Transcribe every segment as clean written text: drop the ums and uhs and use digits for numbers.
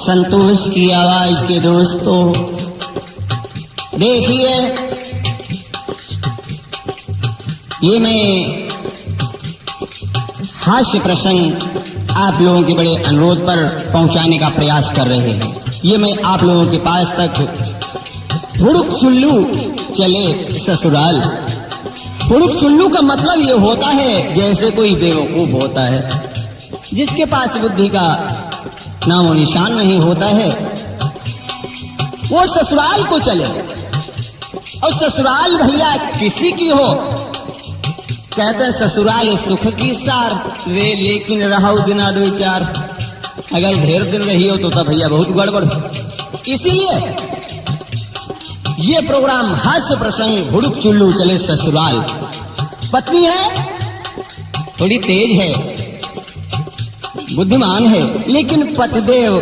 संतोष की आवाज के दोस्तों, देखिए ये मैं हास्य प्रसंग आप लोगों के बड़े अनुरोध पर पहुंचाने का प्रयास कर रहे हैं। ये मैं आप लोगों के पास तक हुड़ुक चुल्लू चले ससुराल। हुड़ुक चुल्लू का मतलब ये होता है जैसे कोई बेवकूफ होता है जिसके पास बुद्धि का नामो निशान नहीं होता है, वो ससुराल को चले। और ससुराल भैया किसी की हो, कहते हैं ससुराल सुख की सार वे, लेकिन रहो दिना दो चार। अगर ढेर दिन रही हो तो तब भैया बहुत गड़बड़। इसीलिए ये प्रोग्राम हास्य प्रसंग हुड़ुक चुल्लू चले ससुराल। पत्नी है, थोड़ी तेज है, बुद्धिमान है, लेकिन पतिदेव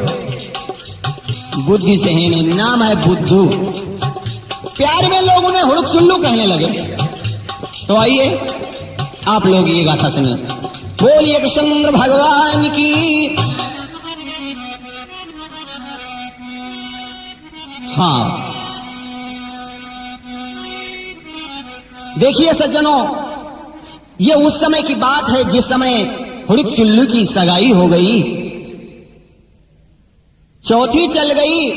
बुद्धि से है नहीं, नाम है बुद्धू। प्यार में लोग उन्हें हुड़ुक चुल्लू कहने लगे। तो आइए आप लोग ये गाथा सुनिए। बोलिए कृष्ण भगवान की। हाँ, देखिए सज्जनों, ये उस समय की बात है जिस समय हुड़ुक चुल्लू की सगाई हो गई, चौथी चल गई,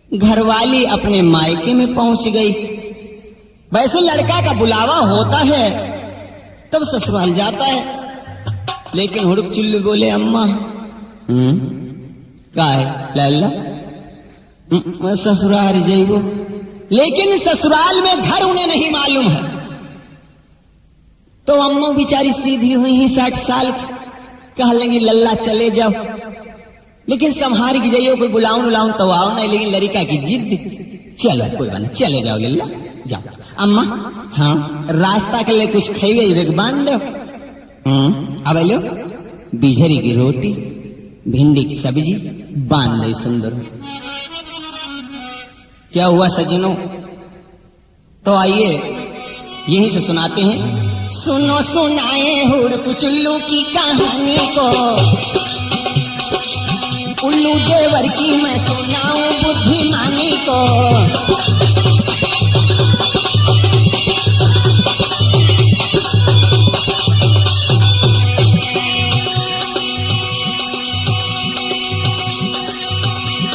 घरवाली अपने मायके में पहुंच गई। वैसे लड़का का बुलावा होता है तब ससुराल जाता है, लेकिन हुड़ुक चुल्लू बोले अम्मा का है लैला ससुराल जाइबो। लेकिन ससुराल में घर उन्हें नहीं मालूम है। तो अम्मा बेचारी सीधी हुई ही 60 साल, कह लेंगी लल्ला चले जाओ, लेकिन संहार की जाइयो, कोई बुलाऊं तो आओ नहीं, लेकिन लड़का की जिद, चलो कोई बात नहीं चले जाओ लल्ला जाओ। अम्मा हाँ रास्ता के लिए कुछ खाइए बांध दो। अब लो बिझरी की रोटी, भिंडी की सब्जी बांध दे सुंदर। क्या हुआ सज्जनों? तो आइए यहीं से सुनाते हैं। सुनो सुनाए हुड़ुक चुल्लू की कहानी को, उल्लू देवर की मैं सुनाऊं बुद्धिमानी को।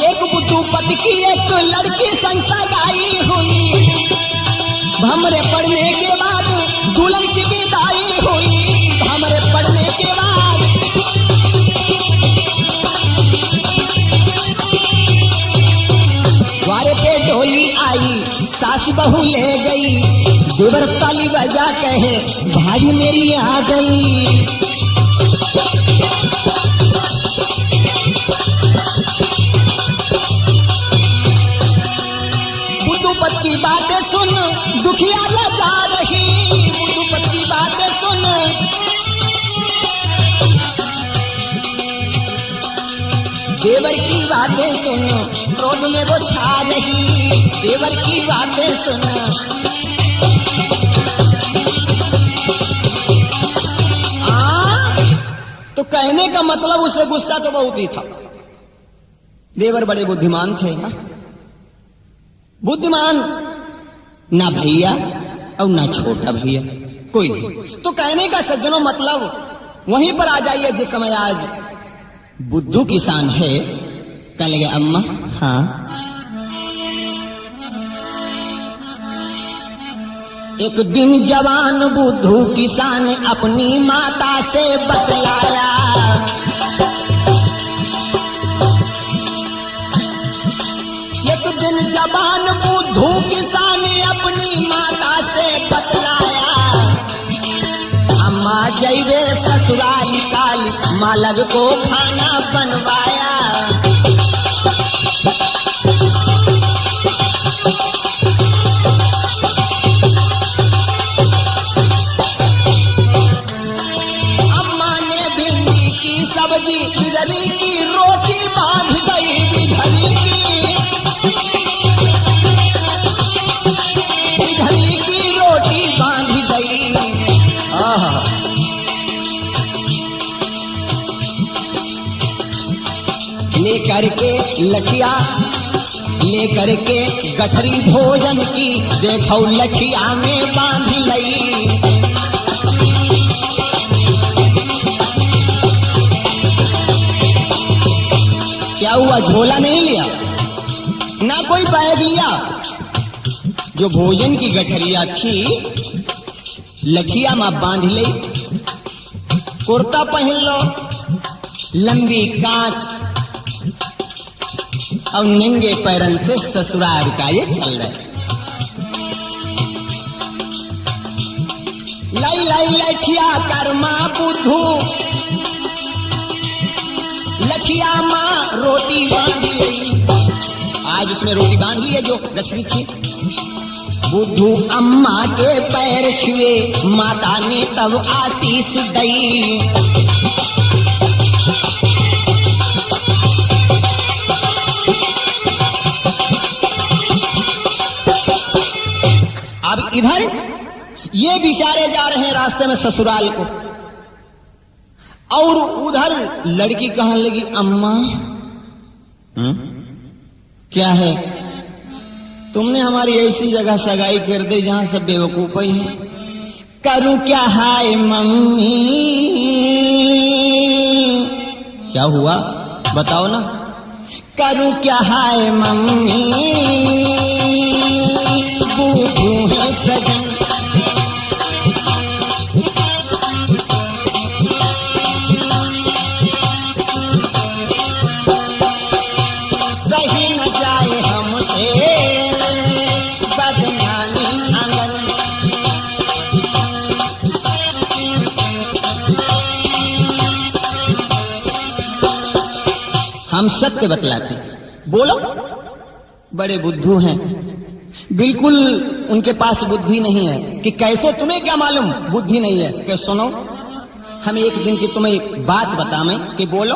एक बुद्धूपति की एक लड़की संसगाई हुई, भमरे पढ़ने के बाद दुल्हन की विदाई हुई। भमरे पढ़ने के बाद द्वारे पे डोली आई, सास बहू ले गई, देवर ताली बजा कहे भाई मेरी आ गई। बुद्धूपत की बातें सुन दुखिया लजा रही, बुद्धूपत की बातें सुन देवर की बातें सुन, क्रोध में वो छा रही, देवर की बातें सुन। तो कहने का मतलब उसे गुस्सा तो बहुत ही था। देवर बड़े बुद्धिमान थे ना, बुद्धिमान ना भैया और ना छोटा भैया कोई नहीं। तो कहने का सज्जनों मतलब वहीं पर आ जाइए जिस समय आज बुद्धू किसान है। कह लगे अम्मा हाँ, एक दिन जवान बुद्धू किसान अपनी माता से बतलाया, एक दिन जवान बुद्धू किसान अपनी माता से बतलाया, अम्मा जैवे ससुराल काल मालग को खाना बनवाया। अम्मा ने भिंडी की सब्जी, बिजली की रोटी बांध गई, बिजली की रोटी बांध गई। लेकर के लठिया, लेकर के गठरी भोजन की, देखो लठिया में बांध लई। क्या हुआ, झोला नहीं लिया, ना कोई बैग लिया, जो भोजन की गठरिया थी लठिया में बांध ले। कुर्ता पहन लो, लंबी कांच, और नंगे पैरन से ससुराल का ये चल रहे। लाई लाई लठिया कर्मा बुद्धू, लठिया माँ रोटी बांध ली। आज उसमें रोटी बांध ली है जो गठरी थी। बुद्धू अम्मा के पैर छुए, माता ने तब आशीष दई। अब इधर ये बिचारे जा रहे हैं रास्ते में ससुराल को, और उधर लड़की कहने लगी, अम्मा क्या है, तुमने हमारी ऐसी जगह सगाई कर दी जहां सब बेवकूफ ही है। करूं क्या हाय मम्मी, क्या हुआ बताओ ना। करूं क्या हाय मम्मी, बूढ़ू है सजन, सही न जाए हमसे बदनामी आंगन। हम सत्य बतलाते, बोलो। बड़े बुद्धू हैं, बिल्कुल उनके पास बुद्धि नहीं है कि कैसे, तुम्हें क्या मालूम बुद्धि नहीं है। कि सुनो, हम एक दिन की तुम्हें बात बताएं कि बोलो।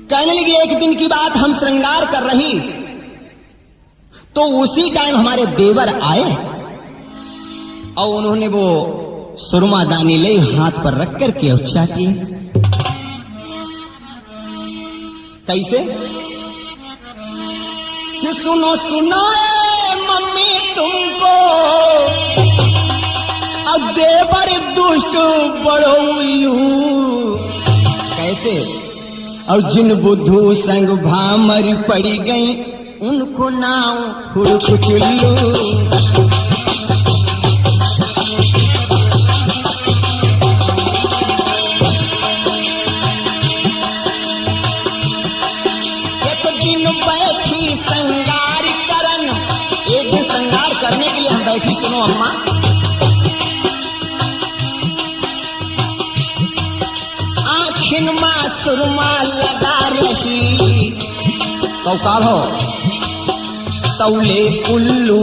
कहने लगी, एक दिन की बात, हम श्रृंगार कर रही तो उसी टाइम हमारे देवर आए और उन्होंने वो सुरमा दानी ले हाथ पर रख करके और चाटी। कैसे कि सुनो सुनो मम्मी तुमको, अब देवर दुष्ट बड़ो उल्लू। कैसे, और जिन बुद्धू संग भामर पड़ी गई, उनको नाव हुड़क चुल्लू। बैठी श्रृंगार करन, एक दिन श्रृंगार करने के लिए हम बैठी। सुनो अम्मा, आखिन माँ सुरमा लगा रही, तो का हो तौले उल्लू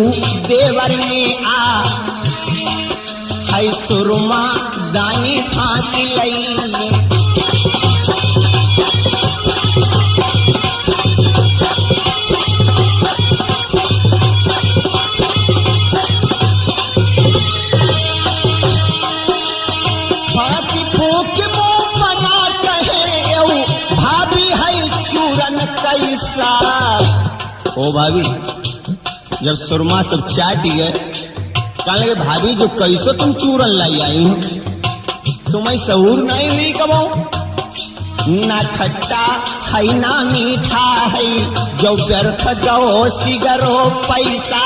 देवर ने आ, है सुरमा दानी फाँक लई। ओ भाभी, जब सुरमा सब चाट गए, कहने लगे, भाभी जो कैसो तुम चूरन लाई आई हो, तुम्हें सहूर नहीं हुई कबो, ना खट्टा है ना मीठा है, जो व्यर्थ गो सिगरो पैसा।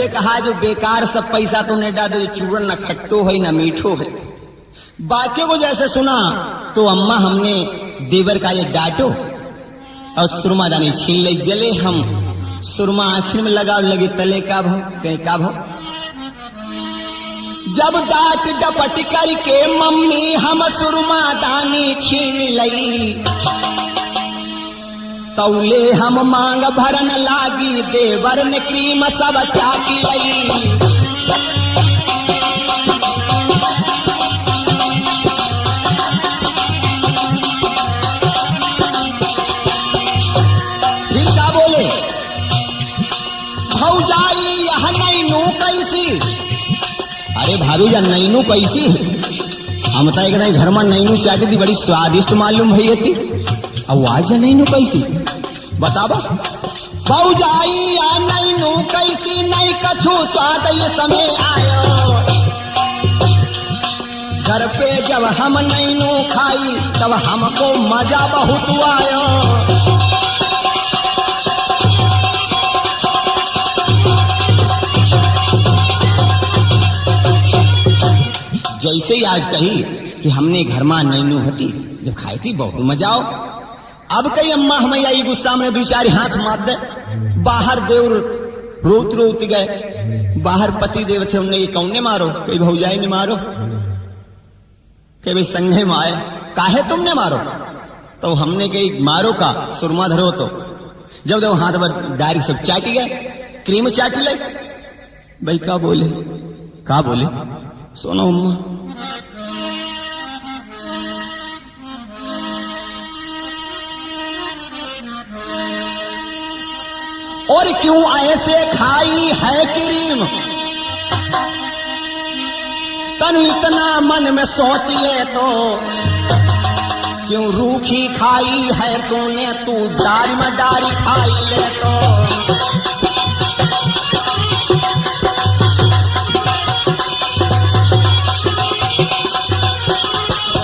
कहा जो बेकार सब पैसा तुमने डालो, जो चूरन ना खट्टो है ना मीठो है। बातों को जैसे सुना तो अम्मा हमने देवर का ये डांटो और सुरमा दानी छीन ले। जले हम सुरमा आखिर में लगा, लगे तले का भाव, कहीं का भाव। जब डांट डपट करके मम्मी हम सुरमा दानी छीन लई, तौले हम मांग भरन लागी, देवर ने क्रीम सब चाकी लई। अरे भाभी जा नैनू कैसी है? हम तो एक नहीं घर में नैनू चाटी थी, बड़ी स्वादिष्ट मालूम भई थी। अब आज नैनू कैसी बताबा? भौजाई या नैनू कैसी नहीं कछु स्वाद ये समय आयो। घर पे जब हम नैनू खाई तब हमको मजा बहुत आयो। जैसे ही आज कही कि हमने घर में नैनू होती जब खाई थी बहुत मजा आओ। अब कही अम्मा हमें आई गुस्सा में दो चार हाथ मार दे। बाहर देवर रोत रोत गए। बाहर पति देव थे, उन्हें ये कौन ने मारो? कोई भौजाई ने मारो के भाई संघे में आए काहे तुमने मारो? तो हमने कही मारो का सुरमा धरो। तो जब देखो हाथ पर डायरेक्ट सब चाटी गए, क्रीम चाटी ले। भाई का बोले का बोले सुनो अम्मा। और क्यों ऐसे खाई है क्रीम? तनु इतना मन में सोचिए तो क्यों रूखी खाई है तूने? तू डारी में डारी खाई ले तो।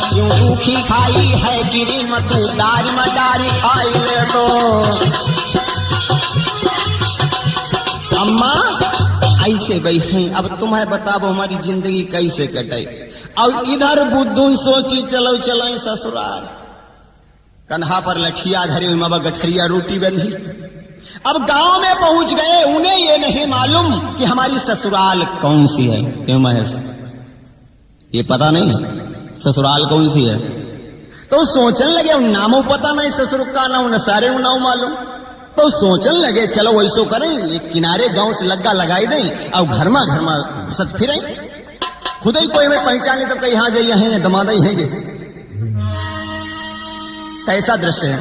क्यों रूखी खाई है क्रीम? तू डारी में डारी खाई ले तो। अम्मा ऐसे बैठे, अब तुम्हें बताओ हमारी जिंदगी कैसे कटे। और इधर बुद्धू सोची चलो चलो ससुराल। कन्हा पर लठिया धरी हुई माँ गठरिया रोटी बंधी। अब गांव में पहुंच गए, उन्हें ये नहीं मालूम कि हमारी ससुराल कौन सी है। क्यों महेश ये पता नहीं ससुराल कौन सी है? तो सोचने लगे नामों पता नहीं ससुर का नाम, सारे नाम मालूम। तो सोचने लगे चलो वैसो करें, एक किनारे गांव से लग्गा लगाई दें और घर में घसत फिरें। खुद ही कोई हमें पहचान ले तो कहीं यहाँ जाइए हैं दमादा ही हैं। कैसा दृश्य है?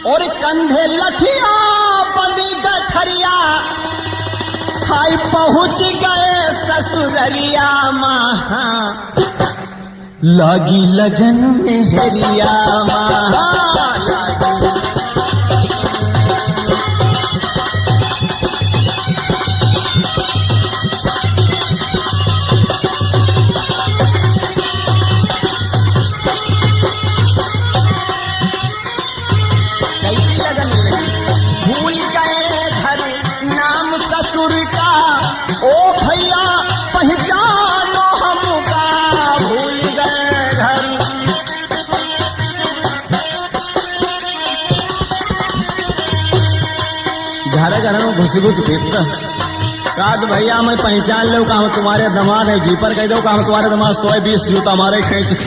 और कंधे लठिया बंदी गठरिया खाई पहुंच गए ससुररिया। महा लागी लगन में हरिया। महा घुस घुस फेंकता का तो भैया मैं पहचान लो का हम तुम्हारे दमाद है। जीपर कह दो का हम तुम्हारे दमाद 120 जूता मारे खींच के।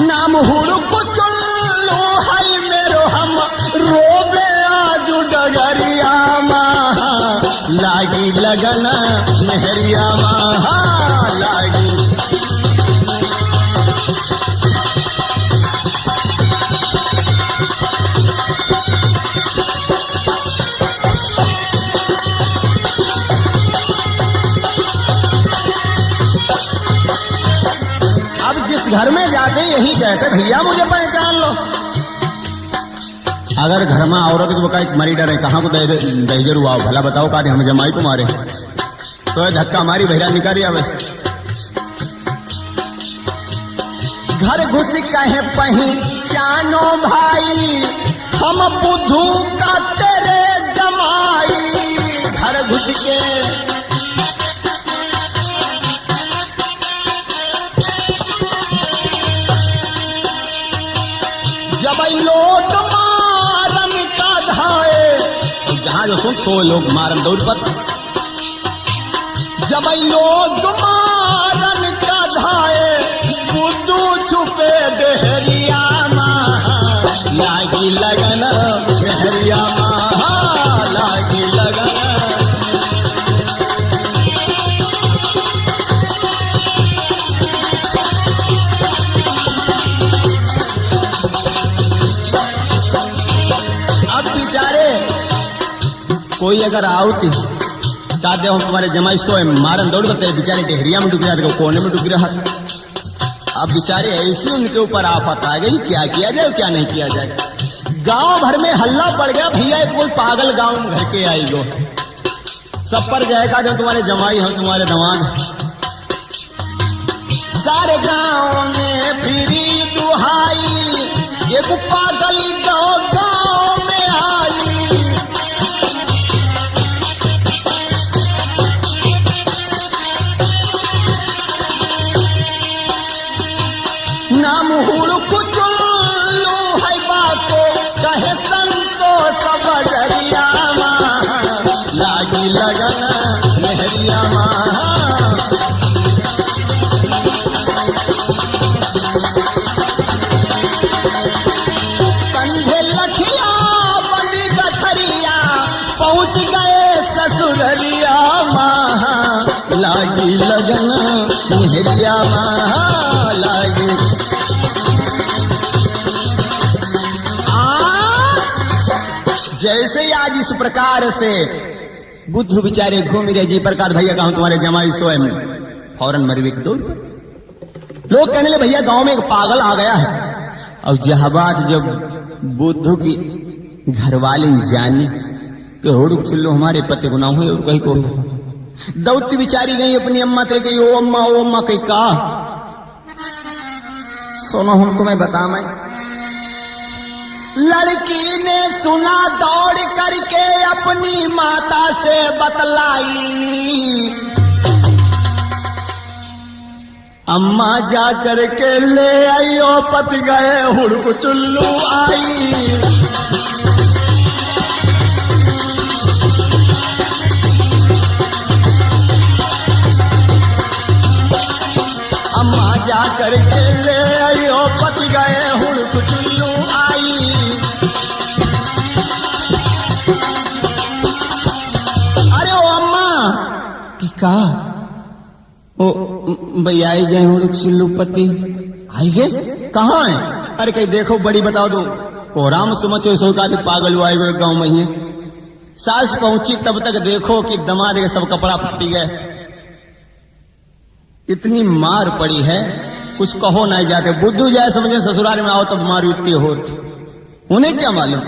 नाम हुड़को चुल्लू है मेरो हम रोबे आज डगरिया। महा लागी लगन मेहरिया। महा लागी घर में जाके यही कहते भैया मुझे पहचान लो। अगर घर में औरत को कहीं मरी डरे कहाँ को दहजर हुआ भला बताओ का हम जमाई तुम्हारे तो धक्का मारी भैया निकाली। अब घर घुस कहे पहचानो भाई हम बुद्धू का तेरे जमाई। घर घुस के जब लोग मारन का धाए, जहां जो सुन तो लोग मारन दौड़ पर। जब लोग मारन का धाए बुद्धू छुपे डेहरिया। महा लागी लगन डेहरिया। महा लागी लगन। कोई अगर आओती का दे हम तुम्हारे जमाई सोए मारन दौड़ बते बेचारे डेहरिया में डूब गया था, कोने में डूब रहा। अब बेचारे ऐसी उनके ऊपर आफत आ गई, क्या किया जाए क्या नहीं किया जाए। गांव भर में हल्ला पड़ गया, भैया कोई पागल गांव में घर के आई गो, सब पर जाएगा जो तुम्हारे जमाई हो तुम्हारे दमाद। सारे गांव में फिरी दुहाई, एक पागल गांव में आई। नाम हुड़ कुचुल्लू है बातो कहे संतो सब जरिया लागी लगन मेहरिया कंधे लखिया बंदी गठरिया पहुंच गए ससुररिया लागी लगन मेहरिया लागी। जैसे आज इस प्रकार से बुद्ध बेचारे घूम रहे जी प्रकार भैया कहूं तुम्हारे जमाई सोए में फौरन मरवे के दौड़। लोग कहने लगे भैया गांव में एक पागल आ गया है। और यह बात जब बुद्ध की घरवाली जानी कि हुड़ुक चुल्लो हमारे पति गुना हुए और कहीं को दौड़ती बिचारी गई अपनी अम्मा ते गई, ओ अम्मा कहीं का सुनो हम तुम्हें बता। मैं लड़की ने सुना दौड़ करके अपनी माता से बतलाई, अम्मा जा करके ले आई ओ पति गए हुड़क चुल्लू आई। अम्मा जा करके ले आई ओ पति गए हुड़क चुल्लू आई। अरे ओ अम्मा की का ओ भैया आई गए हुड़क चुल्लू पति आई गए कहाँ है? अरे कहीं देखो बड़ी बताओ दो ओ राम सुमचो सो का भी पागल हुआ है गांव में ही। सास पहुंची तब तक देखो कि दमाद के सब कपड़ा फटी गए, इतनी मार पड़ी है कुछ कहो नहीं जाते। बुद्धू जाए समझे ससुराल में आओ तब मार इतनी हो, उन्हें क्या मालूम।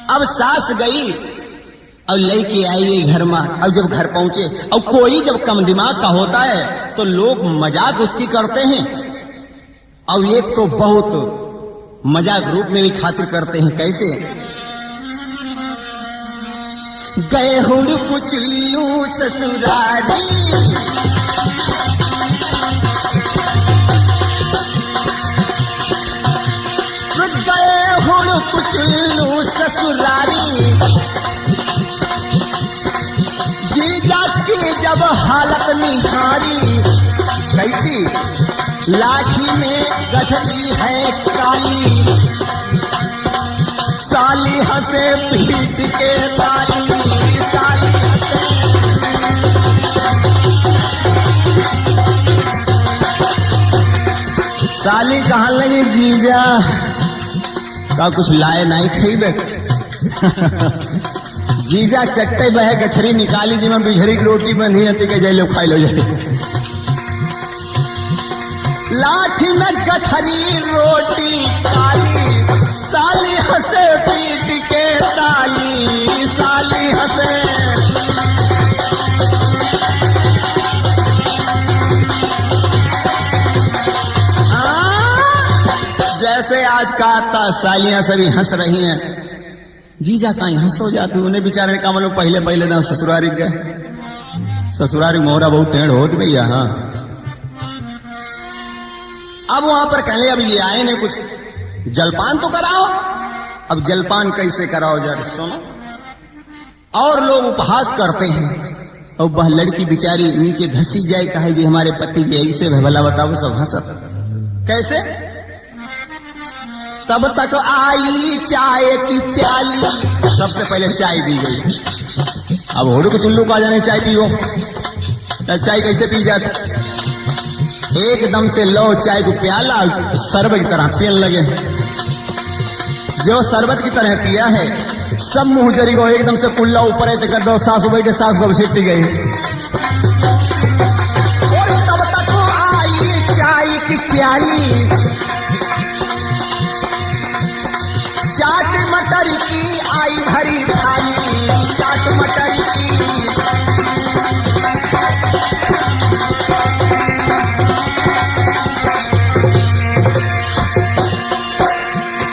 अब सास गई और लेके आई घर में। अब जब घर पहुंचे और कोई जब कम दिमाग का होता है तो लोग मजाक उसकी करते हैं, और एक तो बहुत मजाक रूप में भी खातिर करते हैं। कैसे? गए हुड़क चुल्लू ससुरारी, गए हुड़क चुल्लू ससुरारी। जीजा की जब हालत निहारी, कैसी? लाठी में गठरी है काली, साली हंसे पीट के ताली, साली हंसे। साली कहाँ लगी जीजा का कुछ लाए नहीं खरीदे। जीजा चट्टे बहे गठरी निकाली जी में बिझरी की रोटी बनी है के जाए लो खाई लो जाए। लाठी में गठरी रोटी काली, साली हंसे पीट के ताली, साली हंसे। जैसे आज का सालियां सभी हंस रही हैं, जीजा कहीं हंस हो जाती। उन्हें बेचारे का मतलब पहले पहले ना ससुरारी गए, ससुरारी मोहरा बहुत टेढ़ हो भैया। हाँ अब वहां पर कहले अब ये आए ने कुछ जलपान तो कराओ। अब जलपान कैसे कराओ जरा सुनो। और लोग उपहास करते हैं और वह लड़की बिचारी नीचे धसी जाए, कहे जी हमारे पति जी ऐसे भला बताओ, सब हंसत। कैसे? तब तक आई चाय की प्याली, सबसे पहले चाय दी गई। अब हुड़क चुल्लू का जाने चाय पियो, चाय कैसे पी जाती? एकदम से लो चाय को प्याला शरबत की तरह पीने लगे। जो शरबत की तरह पिया है सब मुहजरी को एकदम से कुल्ला ऊपर है कर दो, सासू बैठे सासू सब छिट्टी गई। और तब तक आई चाय की प्याली, चाट मटर की आई भरी थाली, चाट मटर की।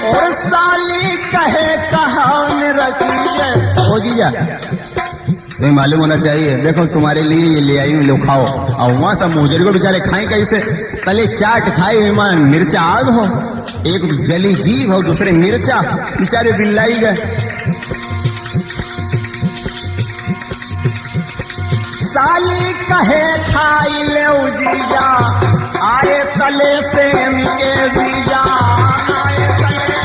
और साली कहे कहान रखी है। ओ जीजा तुम्हें मालूम होना चाहिए, देखो तुम्हारे लिए ये ले आई हूँ, लो खाओ। और वहां सब मुजरे को बेचारे खाई कैसे, पहले चाट खाई हुई मिर्चा आग हो, एक जली जीभ हो, दूसरे मिर्चा, बेचारे बिल्लाई गए। साली कहे खाई ले जीजा, आए तले से के जीजा, आए तले।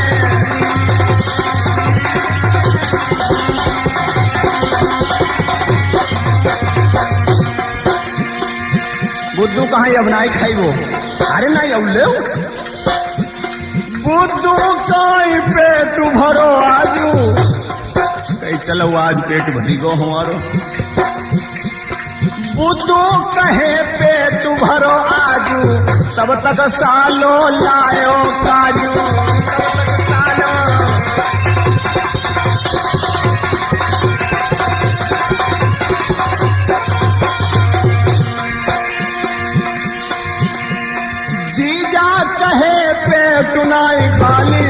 बुद्धू कहाँ अब नाई खाई वो, अरे नहीं अब ले बुद्धू कहीं पेट भरो आजू, कहीं चलो आज पेट भरी गो हमारो। बुद्धू कहे पेट भरो आजू, तब तक सालो लायो काजू, तब तक सालो। जीजा कहे पेट नाई खाली।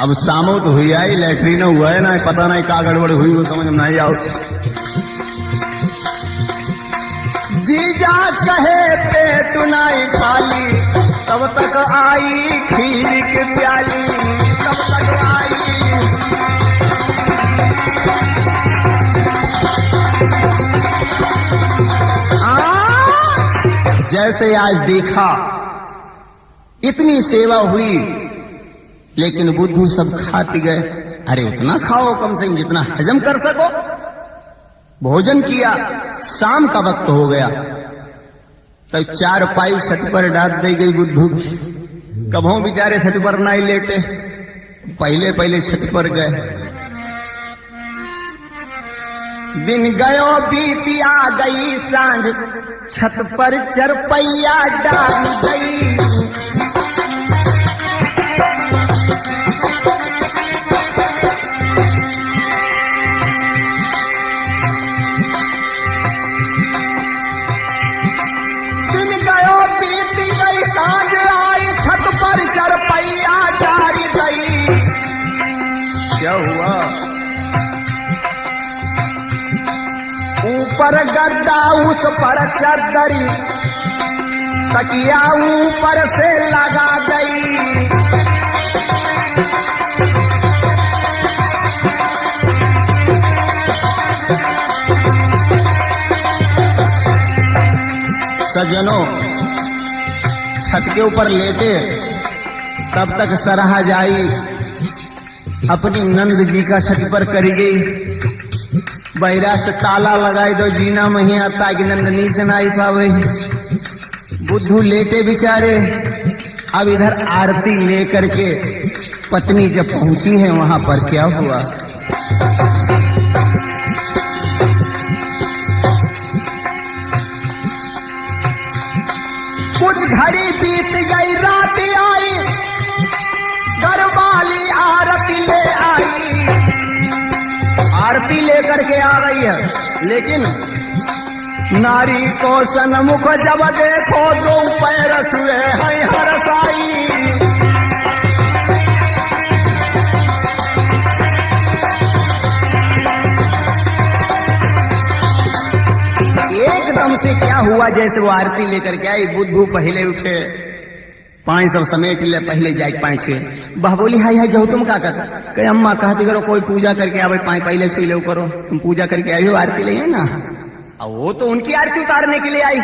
अब सामो तो हुई आई, लैट्रीन हुआ है ना, पता नहीं का गड़बड़ हुई वो समझ में नहीं आओ। जीजा कहे पेट नाई खाली, तब तक आई खीर की प्याली, तब तक आई। जैसे आज देखा इतनी सेवा हुई, लेकिन बुद्धू सब खाते गए। अरे उतना खाओ कम से कम जितना हजम कर सको। भोजन किया, शाम का वक्त हो गया, तो चार पाई छत पर डाल दी गई बुद्धू की। कभों बेचारे छत पर नहीं लेटे, पहले पहले छत पर गए। दिन गयो बीती आ गई सांझ, छत पर चरपैया डाल गई। क्या हुआ? ऊपर गद्दा उस पर चद्दरी, तकिया ऊपर से लगा गई। सज्जनों, छत के ऊपर लेटे तब तक सराहा जाई अपनी नंद जी का छत पर करी गई। बैरा से ताला लगाई दो, जीना में ही आता कि नंद नीचे ना आई पावे। बुद्धू लेटे बेचारे। अब इधर आरती लेकर के पत्नी जब पहुंची है वहां पर क्या हुआ? कुछ घड़ी बीत गई, रात आई, घरवाली आरती ले आई। आरती लेकर के आ रही है, लेकिन नारी को सन्मुख जब देखो दो पैर छुए हैं हरसाई। एकदम से क्या हुआ, जैसे वो आरती लेकर के आई, बुद्धू पहले उठे, पाए सब समेट ले, पहले जाए पाए छे। बह बोली हाय हाय जाओ तुम का कर कहे अम्मा कहती करो कोई पूजा करके आवे, पाए पहले छुई ले करो, तुम पूजा करके आई हो, आरती ले ना। और वो तो उनकी आरती उतारने के लिए आई,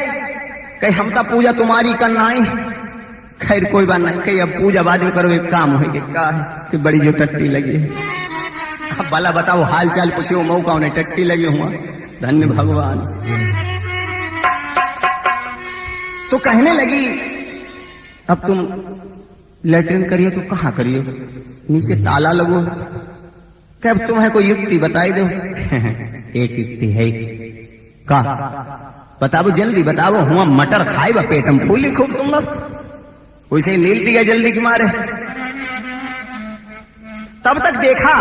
कहे हम तो पूजा तुम्हारी करना है। खैर कोई बात नहीं, कही अब पूजा बाद में करो, एक काम होगी का है कि बड़ी जो टट्टी लगी है। अब भला बताओ हाल चाल पूछो, मौका उन्हें टट्टी लगी हुआ, धन्य भगवान। तो कहने लगी अब तुम लेटरिन करियो तो कहाँ करियो, नीचे ताला लगो। कब तुम्हें कोई युक्ति बताई दो। एक युक्ति है का, बताओ जल्दी बताओ। हुआ मटर खाए बा पेटम फूली खूब सुंदर, वैसे लील दिया जल्दी के मारे। तब तक देखा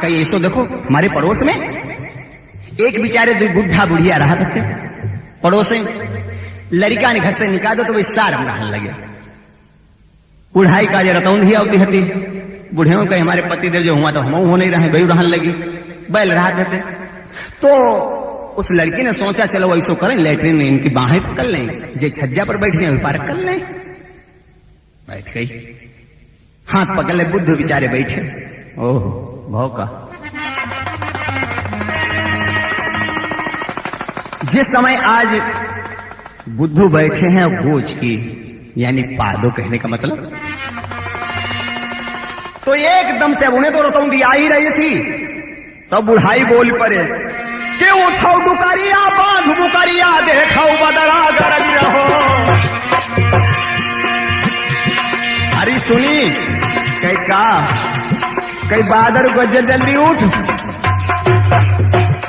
कहीं ऐसो देखो हमारे पड़ोस में एक बेचारे दो बुढ़ा बुढ़िया रहा था पड़ोस में। लड़का ने घर से निकाल दो तो वही सार रहने लगे। बुढ़ाई का जरा तो ही होती हती, बूढ़े कहीं हमारे पति देव जो हुआ तो हम हो नहीं रहे, गई रहने लगी, बैल रहा थे। तो उस लड़की ने सोचा चलो ऐसो करें, लेटरिन में इनकी बाहें पकड़ लें, जे छज्जा पर बैठ जाए पार कर लें। बैठ गई, हाथ पकड़ ले, बुद्ध बेचारे बैठे। ओह भौका। जिस समय आज बुद्धू बैठे हैं गोज की, यानी पादो कहने का मतलब, तो एकदम से उन्हें तो रतौंदी आ ही रही थी। तो बुढ़ाई बोल पड़े कि उठाओ दुकारिया बांध बुकारिया, देखो बदला गरज रहो। अरे सुनी कई का, कई बादर गज्जर जल्दी उठ।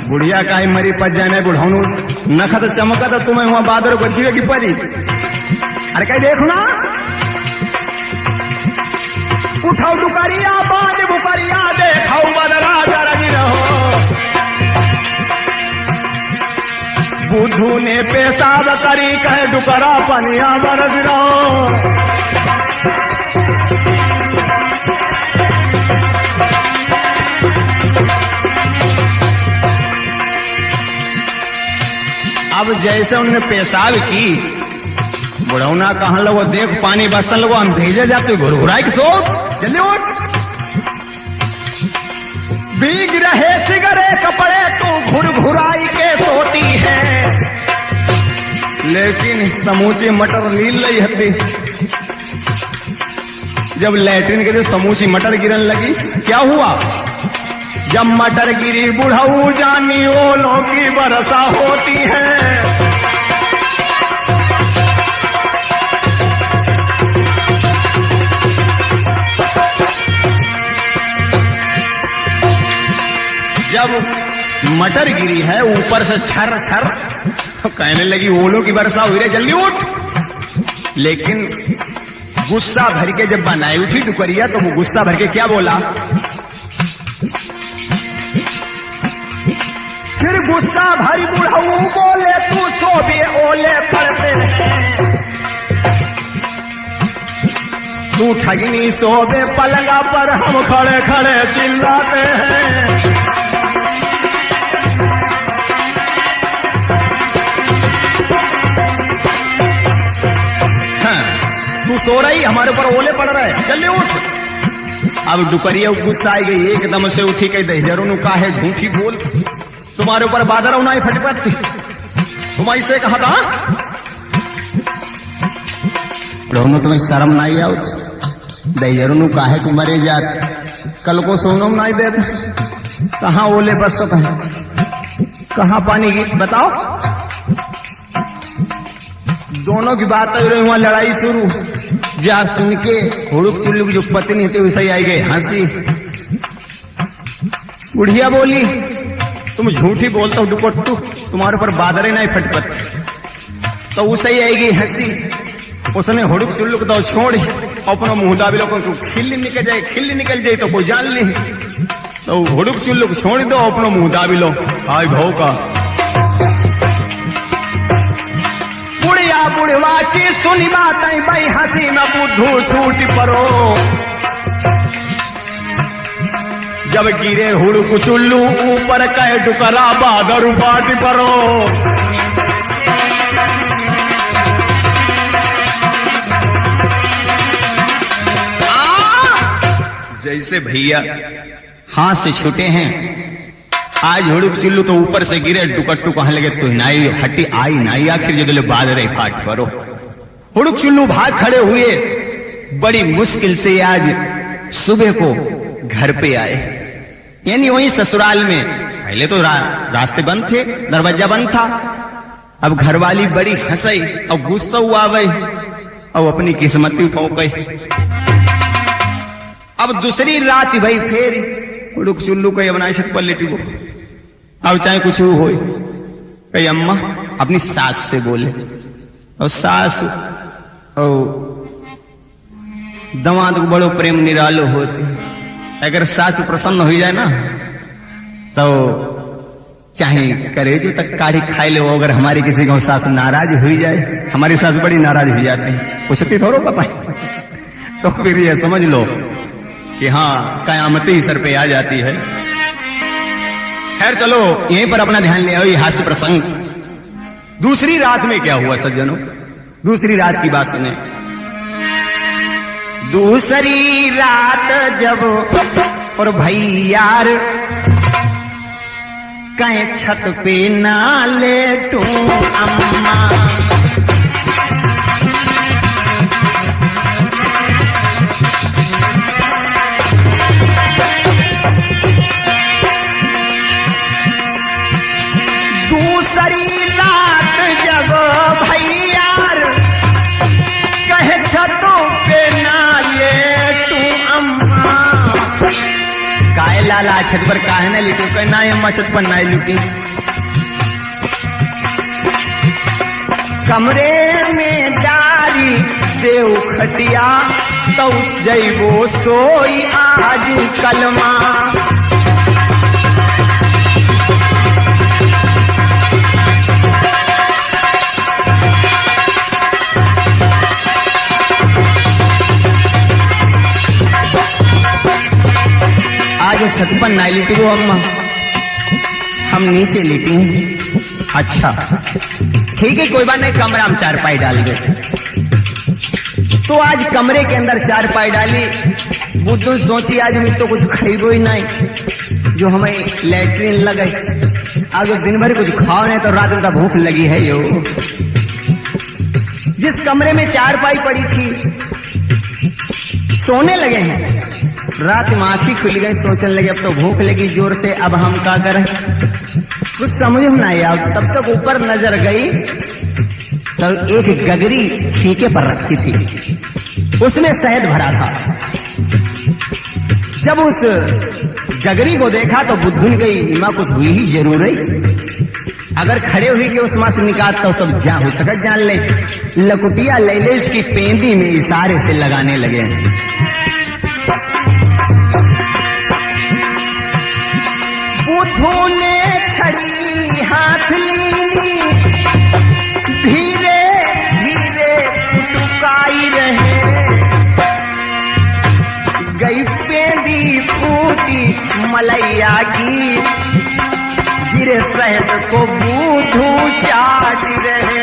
बुढ़िया का ही मरी पच जाने बुढ़ाऊ नखत चमकत तुम्हें हुआ बादर गज्जिए की परी। अरे कहीं देखो ना, उठाओ दुकारिया बांध बुकारिया, देखो बदला गरज रहो। बुद्धू ने पेशाब करी कहे डुकरा पनिया बरस रहो। अब जैसे उनने पेशाब की, बुढ़ौना कहा लगो देख पानी बरसन लगो, हम भेजे जाते घुरघुराई के सो जल्दी उठ। भीग रहे सिगरे कपड़े तू घुरघुराई के सोती है। लेकिन समूची मटर नील रही हती। जब लैट्रिन के लिए समूची मटर गिरन लगी, क्या हुआ? जब मटर गिरी बुढ़ऊ जानी ओलों की बरसा होती है। जब मटर गिरी है ऊपर से छर छर, तो कहने लगी ओलों की वर्षा हुई रे जल्दी उठ। लेकिन गुस्सा भर के जब बनाई उठी टुकरिया, तो वो गुस्सा भर के क्या बोला? फिर गुस्सा भरी बुढ़ऊ बोले तू सोबे ओले पड़ते हैं, तू ठगनी सोबे पलंगा पर हम खड़े खड़े चिल्लाते हैं। तू सो रही हमारे ऊपर ओले पड़ रहे, जल्दी उठ। अब दुपहरिया गुस्सा आई गई, एकदम से उठी गई दहजरों नु काहे झूठी बोल, तुम्हारे ऊपर बादर होना ही फटपट, तुम ऐसे कहा था? दोनों तुम्हें शर्म नहीं आओ, दहजरों नु काहे तुम मरे जात, कल को सोनो नहीं देते, कहाँ ओले बरसत है, कहाँ पानी की बताओ। दोनों की बात हुआ, लड़ाई शुरू। जा सुन के हुड़ुक चुल्लू की जो पत्नी थी वैसे ही आई गई हंसी। बुढ़िया बोली तुम झूठी बोलते हो दुपट्टू, तुम्हारे ऊपर बादरे नहीं फटपट। तो उसे ही आई गई हंसी। उसने हुड़ुक चुल्लू को तो छोड़ अपना मुंह दाबी लोगों को खिल्ली निकल जाए तो कोई जान नहीं, तो हुड़ुक चुल्लू को छोड़ दो अपना मुंह दाबी लो। आई भाव का बुढ़िया बुढ़वा की सुनी बात भाई हंसी में बुद्धू छूट परो। जब गिरे हुड़ुक चुल्लू ऊपर कहे टुकरा बादर बाट परो। जैसे भैया हाथ से छूटे हैं, आज हुड़ुक चिल्लू तो ऊपर से गिरे टुकट्टू कहने लगे तो नाई हट्टी आई नाई, आखिर जो बाद रहे फाट परो। हुड़ुक चिल्लू भाग खड़े हुए, बड़ी मुश्किल से आज सुबह को घर पे आए, यानी वही ससुराल में। पहले तो रास्ते बंद थे, दरवाजा बंद था। अब घरवाली बड़ी हंसई और गुस्सा हुआ गई और अपनी किस्मत ही ठोक गई। अब दूसरी रात भाई फिर हुड़ुक चुल्लू कही बनाई सक पलटी वो अब चाहे कुछ हो कही अम्मा अपनी सास से बोले और सास और दमाद को बड़ो प्रेम निरालो होते अगर सास प्रसन्न हो जाए ना तो चाहे करे जो तक काढ़ी खाए ले अगर हमारी किसी को सास नाराज हुई जाए हमारी सास बड़ी नाराज हो जाती है पूछती थोड़ो पता तो फिर ये समझ लो कि हाँ कयामत ही सर पे आ जाती है। खैर चलो यहीं पर अपना ध्यान ले आओ ये हास्य प्रसंग। दूसरी रात में क्या हुआ सज्जनों, दूसरी रात की बात सुने। दूसरी रात जब और भैयार कहीं छत पे ना लेटू अम्मा दूसरी रात जब भैयार कहे छतों पे ना लेटू अम्मा काहे लाला छत पर काहे ना लिटू कहे ना अम्मा छत पर ना लिटी कमरे में डारी देव खटिया तो जैबो सोई आज कलमा आज छत पर ना लेटी वो अम्मा हम नीचे लेटी हैं। अच्छा ठीक है कोई बात नहीं कमरा हम चारपाई डाल दो। तो आज कमरे के अंदर चारपाई डाली बुद्धू सोची आज मैं तो कुछ खरीदो ही नहीं जो हमें लैट्रिन लगे आज दिन भर कुछ खाओ नहीं तो रात में तो भूख लगी है यो। जिस कमरे में चारपाई पड़ी थी सोने लगे हैं रात में आंखें खुल गई सोचने लगे अब तो भूख लगी जोर से अब हम क्या करें कुछ समझ में नहीं आया। तब तक ऊपर नजर गई तो एक गगरी छीके पर रखी थी उसमें शहद भरा था। जब उस गगरी को देखा तो बुद्धू ने कही मां कुछ हुई ही जरूर है अगर खड़े हुई कि उस मां से निकाल तो सब हो सकत जान ले। लकुटिया ले ले उसकी पेंदी में इशारे से लगाने लगे। बुद्धू ने छड़ी हाथ ली धीरे धीरे टुकाई रहे गई पेंदी फूटी मलैया की गिरे शहद को बुद्धू चाट रहे।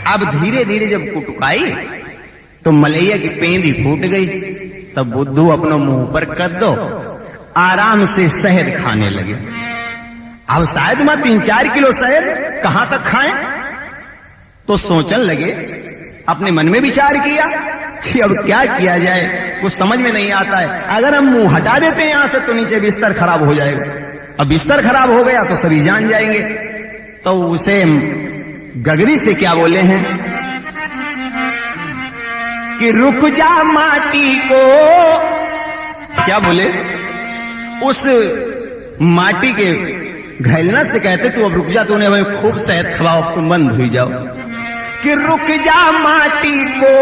अब धीरे धीरे जब कुटुकाई तो मलैया की पेंदी फूट गई तब बुद्धू अपना मुंह पर कर दो आराम से शहद खाने लगे। अब शायद मैं 3-4 किलो शहद कहां तक खाएं तो सोचने लगे अपने मन में विचार किया कि अब क्या किया जाए कुछ समझ में नहीं आता है। अगर हम मुंह हटा देते हैं यहां से तो नीचे बिस्तर खराब हो जाएगा अब बिस्तर खराब हो गया तो सभी जान जाएंगे। तो उसे गगरी से क्या बोले हैं कि रुक जा माटी को क्या बोले उस माटी के घैलना से कहते तू अब रुक जा तूने भाई खूब शहद खवाओ तुम बंद हुई जाओ कि रुक जा माटी को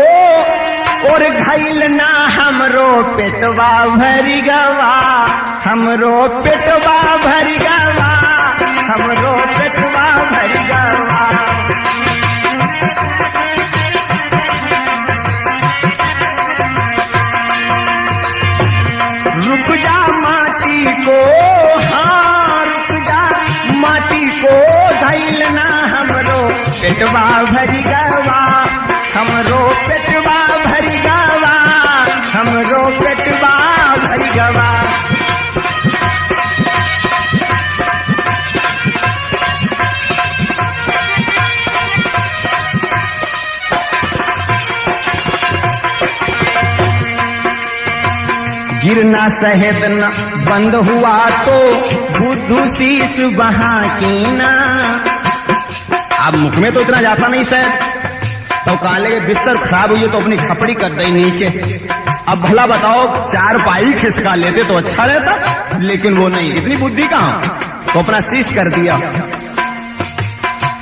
और घैलना हमरो पेटवा भरी गवा हमरो पेटवा भरी गवा हमरो पेटवा भरी गवा। रुक जा माटी को हाँ रुक जा माटी को धैलना हमरो पेटवा भरी गवा हमरो पेटवा भरी गवा हमरो पेटवा भरी गवा। गिरना सहेद न बंद हुआ तो बुद्धू शीश बहा के ना। अब मुख में तो इतना जाता नहीं शायद, तो काले के बिस्तर खराब हुई तो अपनी खपड़ी कर दी नीचे। अब भला बताओ, चार पाई खिसका लेते तो अच्छा रहता, लेकिन वो नहीं, इतनी बुद्धि कहां, तो अपना शीश कर दिया।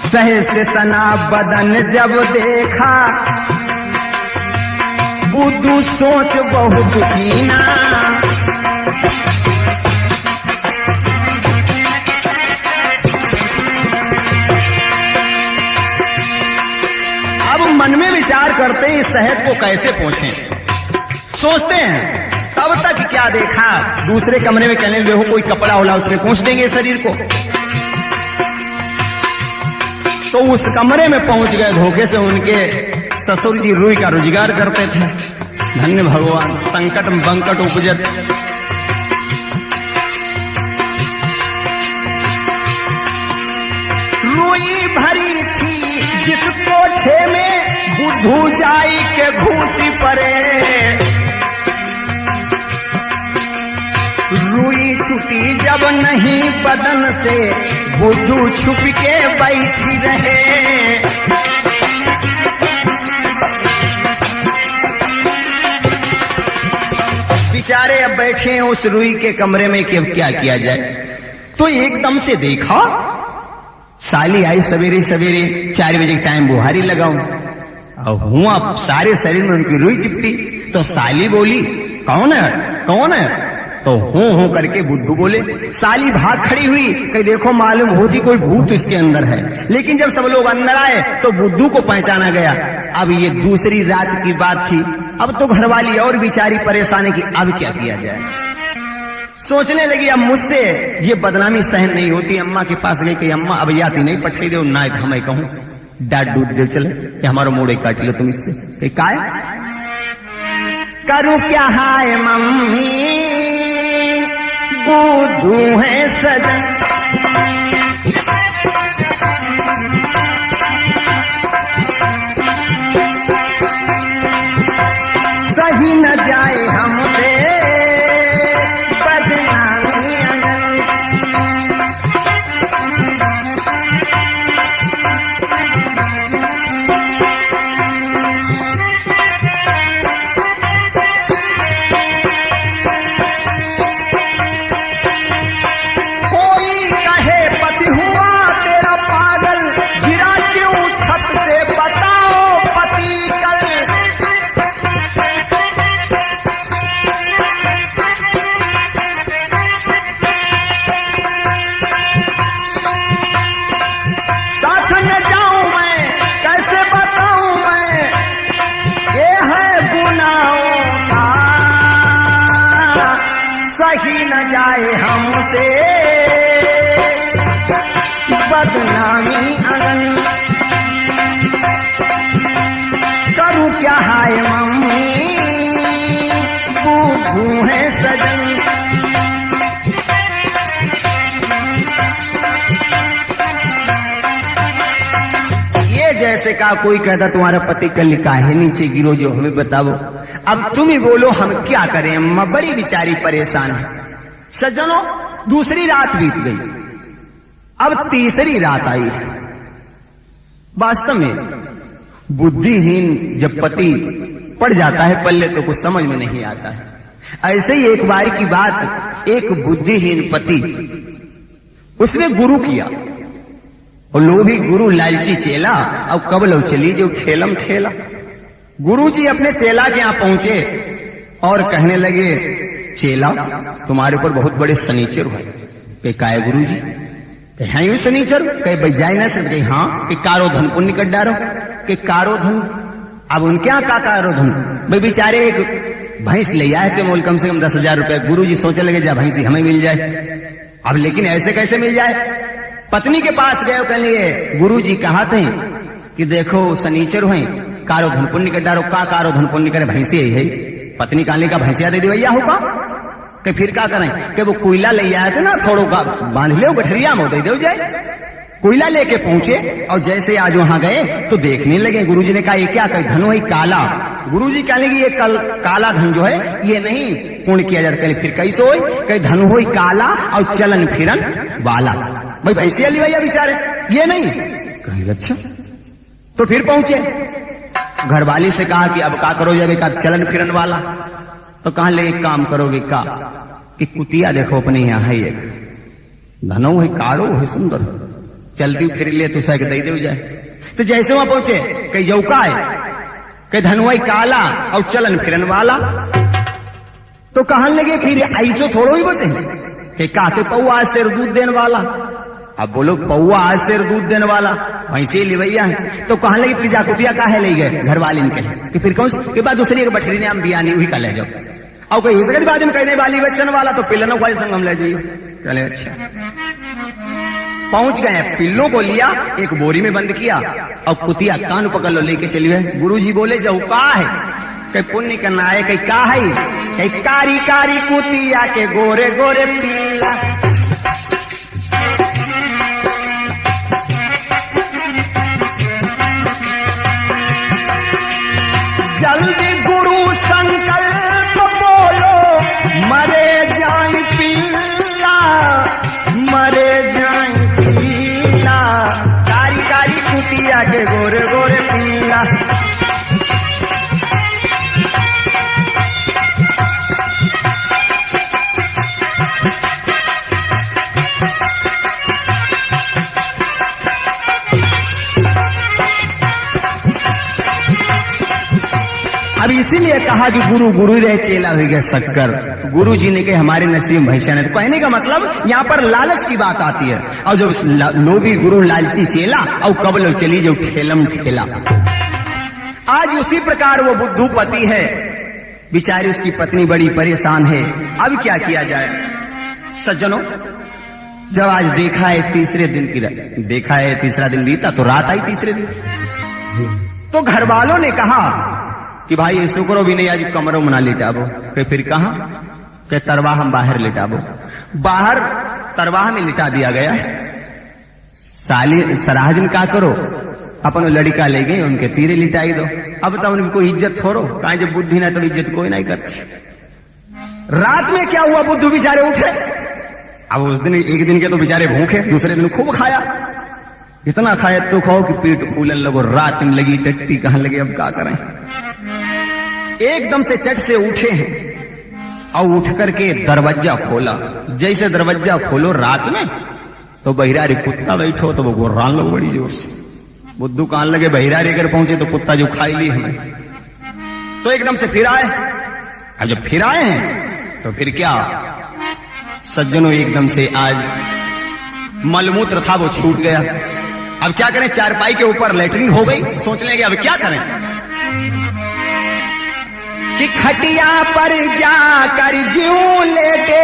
सहे से सना बदन जब देखा बुद्धू सोच बहुत कीना। अब मन में विचार करते हैं इस शहद को कैसे पोंछें, सोचते हैं। तब तक क्या देखा, दूसरे कमरे में कहने देखो कोई कपड़ा होला उससे पोंछ देंगे शरीर को। तो उस कमरे में पहुंच गए धोखे से, उनके ससुर जी रुई का रोजगार करते थे। धन्य भगवान, संकट में बंकट उपजत। रुई भरी थी जिस कोठे में बुद्धू जाई के घूसी परे। रुई छुटी जब नहीं बदन से बुद्धू छुप के बैठी रहे। बेचारे अब बैठे हैं उस रुई के कमरे में कि अब क्या किया जाए। तो एकदम से देखा साली आई सवेरे सवेरे 4 बजे टाइम बुहारी लगाऊं, और हुआ सारे शरीर में उनकी रुई चिपटी। तो साली बोली कौन है कौन है, तो हूं करके बुद्धू बोले। साली भाग खड़ी हुई, कहीं देखो मालूम होती कोई भूत इसके अंदर है। लेकिन जब सब लोग अंदर आए तो बुद्धू को पहचाना गया। अब ये दूसरी रात की बात थी, अब तो घरवाली और बेचारी परेशान है कि अब क्या किया जाए। सोचने लगी अब मुझसे ये बदनामी सहन नहीं होती। अम्मा के पास गई कि अम्मा अब याती नहीं पटरी दो ना, मैं कहूं डांट डूट दे चले कि हमारा मोड़े काट लो तुम इससे। काय करूं क्या हाय मम्मी बुद्धू है सजन। सही न जाए हमसे बदनामी अगन। कोई कहे पति हुआ तेरा पागल, गिरा क्यों छत से बताओ पति कल। साथ न जाऊं मैं कैसे बताऊं मैं, ये है गुनाहों का। सही न जाए हमसे बदनामी अगन। करूं क्या हाय मम्मी बुद्धू है सजन। ये जैसे का कोई कहता तुम्हारा पति कल लिखा है नीचे गिरो जो हमें बताओ। अब तुम ही बोलो हम क्या करें, अम्मा बड़ी बेचारी परेशान है। सज्जनों दूसरी रात बीत गई, अब तीसरी रात आई। वास्तव में बुद्धिहीन जब पति पड़ जाता है पल्ले तो कुछ समझ में नहीं आता है। ऐसे ही एक बार की बात, एक बुद्धिहीन पति उसने गुरु किया, और लो भी गुरु लालची चेला। अब कब लो चली जो खेलम खेला। गुरु जी अपने चेला के यहां पहुंचे और कहने लगे चेला तुम्हारे ऊपर बहुत बड़े सनीचर हुए। के काय गुरु जी, हाँ यू सनीचर कहीं बच जाए ना सकते। हाँ कि कारो धन पुण्य कर डारो कि कारो धन। अब उनके यहाँ का कारो धन, भाई बेचारे एक भैंस ले आए थे मोल कम से कम 10,000 रुपए। गुरु जी सोचे लगे जा भैंसी हमें मिल जाए। अब लेकिन ऐसे कैसे मिल जाए। पत्नी के पास गए, कह लिए गुरु जी कहा थे कि देखो सनीचर हुए कारो धन पुण्य कर डारो। का कारो धन पुण्य करे, भैंसी है। पत्नी काले का भैंसिया दे दी भैया होगा कि फिर क्या करें कि वो कोयला ले आए थे ना, थोड़ो का बांध ले गठरिया में दे जाए। कोयला लेके पहुंचे और जैसे आज वहां गए तो देखने लगे। गुरुजी ने कहा ये क्या, कहीं धन वही काला गुरुजी कहने की ये काला धन जो है ये नहीं पूर्ण किया जाता। कहले फिर कैसे हो? कहीं धन हो काला और चलन फिरन वाला। भाई भैंसिया ली भैया बेचारे ये नहीं। कहीं अच्छा तो फिर पहुंचे घरवाली से कहा कि अब का करो जब अब चलन फिरन वाला। तो कहा ले एक काम करोगे का कि कुतिया देखो अपने यहाँ है एक धनो है कारो है सुंदर चलती फिर ले तो सह दे दे जाए। तो जैसे वहां पहुंचे कई जौका है कई धनवाई काला और चलन फिरन वाला। तो कहने लगे फिर ऐसो थोड़ो ही बचे कि काके पौआ आज शेर दूध देने वाला। अब बोलो पौआ आज शेर दूध देने वाला भैंसे लिवैया है। तो कहने लगे पिजा कुतिया काहे ले गए घरवाली के कि फिर कौन के बाद दूसरी एक बठरी ने हम बियानी वही का ले जाओ और कहीं हो सके बाद में कहने वाली बच्चन वाला तो पिल्लनों वाले संग हम ले जाइए। चले अच्छा पहुंच गए पिल्लों को लिया एक बोरी में बंद किया और कुतिया कान पकड़ लो लेके चलिए। गुरुजी बोले जो का है कहीं पुण्य करना है कहीं का है कहीं कारी कारी कुतिया के गोरे गोरे पिल्ला। जल्दी गुरु संकल्प बोलो मरे जान पिल्ला मरे जान पिल्ला कारी कारी कुतिया के गोरे गोरे पिल्ला। अब इसीलिए कहा कि गुरु गुरु रहे चेला हो गया शक्कर। गुरु जी ने कहे हमारे नसीब भैंसा ने। तो कहने का मतलब यहाँ पर लालच की बात आती है और जो लोभी गुरु लालची चेला और कब लोग चली जो खेलम खेला। आज उसी प्रकार वो बुद्धूपति है बेचारी उसकी पत्नी बड़ी परेशान है। अब क्या किया जाए सज्जनों? जब आज देखा है तीसरे दिन की देखा है तीसरा दिन बीता तो रात आई तीसरे दिन। तो घर वालों ने कहा कि भाई ऐसे करो भी नहीं आज कमरों में ना लिटाबो। फिर कहा कि तरवाह हम बाहर लिटाबो। बाहर तरवाह में लिटा दिया गया। साली सराज में क्या करो अपन लड़का ले गए उनके तीरे लिटाई दो। अब तो उनकी कोई इज्जत थोड़ो कहा जब बुद्धि ना तो इज्जत कोई नहीं करती। रात में क्या हुआ बुद्धू बेचारे उठे। अब उस दिन एक दिन के तो बेचारे भूखे दूसरे दिन खूब खाया इतना खाया तो खाओ कि पेट फूलन लगो। रात में लगी टट्टी कहां लगे अब क्या करें। एकदम से चट से उठे हैं और उठ करके दरवाजा खोला। जैसे दरवाजा खोलो रात में तो बहिरारी कुत्ता बैठो तो वो गोर्रान लो बड़ी जोर से। बुद्धू कान लगे बहिरारी अगर पहुंचे तो कुत्ता जो खाई ली हमें। तो एकदम से फिर आए। अब जब फिर आए हैं तो फिर क्या सज्जनों एकदम से आज मलमूत्र था वो छूट गया। अब क्या करें चारपाई के ऊपर लेटरिन हो गई। सोच लेंगे अब क्या करें कि खटिया पर जाकर ज्यों लेटे